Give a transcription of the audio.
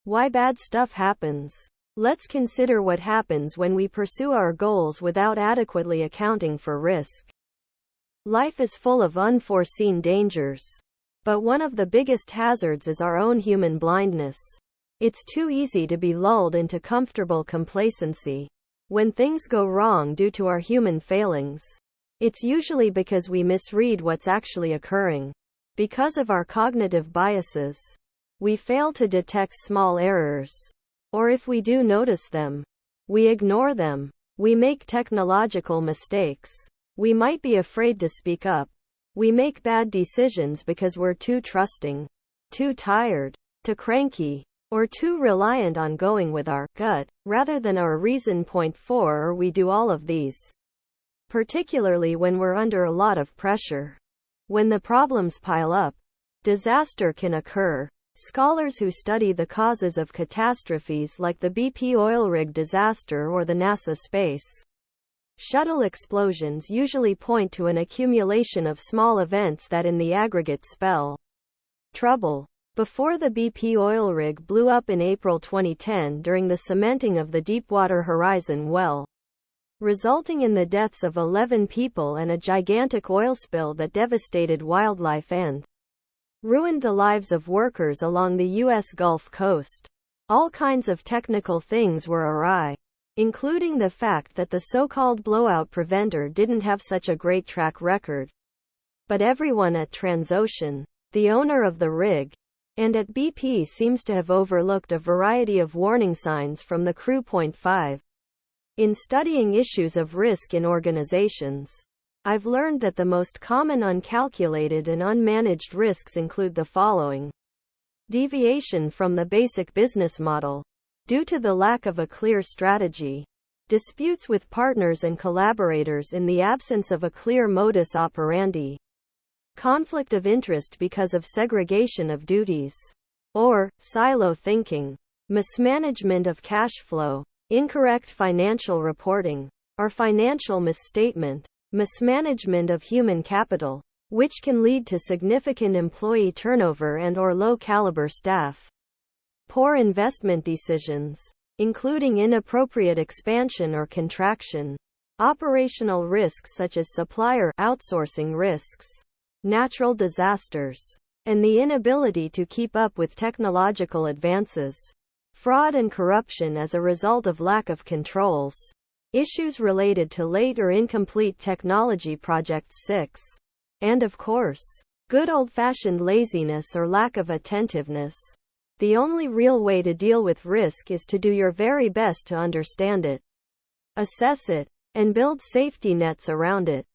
Why bad stuff happens. Let's consider what happens when we pursue our goals without adequately accounting for risk. Life is full of unforeseen dangers. But one of the biggest hazards is our own human blindness. It's too easy to be lulled into comfortable complacency. When things go wrong due to our human failings, it's usually because we misread what's actually occurring. Because of our cognitive biases, we fail to detect small errors. Or if we do notice them, we ignore them. We make technological mistakes. We might be afraid to speak up. We make bad decisions because we're too trusting, too tired, too cranky, or too reliant on going with our gut, rather than our reason. Point 4. Or we do all of these. Particularly when we're under a lot of pressure. When the problems pile up, disaster can occur. Scholars who study the causes of catastrophes like the BP oil rig disaster or the NASA space shuttle explosions usually point to an accumulation of small events that in the aggregate spell trouble. Before the BP oil rig blew up in April 2010 during the cementing of the Deepwater Horizon well, resulting in the deaths of 11 people and a gigantic oil spill that devastated wildlife and ruined the lives of workers along the U.S. Gulf Coast. All kinds of technical things were awry, including the fact that the so-called blowout preventer didn't have such a great track record. But everyone at Transocean, the owner of the rig, and at BP seems to have overlooked a variety of warning signs from the crew. Point 5. In studying issues of risk in organizations, I've learned that the most common uncalculated and unmanaged risks include the following. Deviation from the basic business model, due to the lack of a clear strategy. Disputes with partners and collaborators in the absence of a clear modus operandi. Conflict of interest because of segregation of duties. Or, silo thinking. Mismanagement of cash flow. Incorrect financial reporting. Or financial misstatement. Mismanagement of human capital, which can lead to significant employee turnover and or low-caliber staff. Poor investment decisions, including inappropriate expansion or contraction. Operational risks such as supplier outsourcing risks, natural disasters, and the inability to keep up with technological advances. Fraud and corruption as a result of lack of controls. Issues related to late or incomplete technology projects. 6. And of course, good old-fashioned laziness or lack of attentiveness. The only real way to deal with risk is to do your very best to understand it, assess it, and build safety nets around it.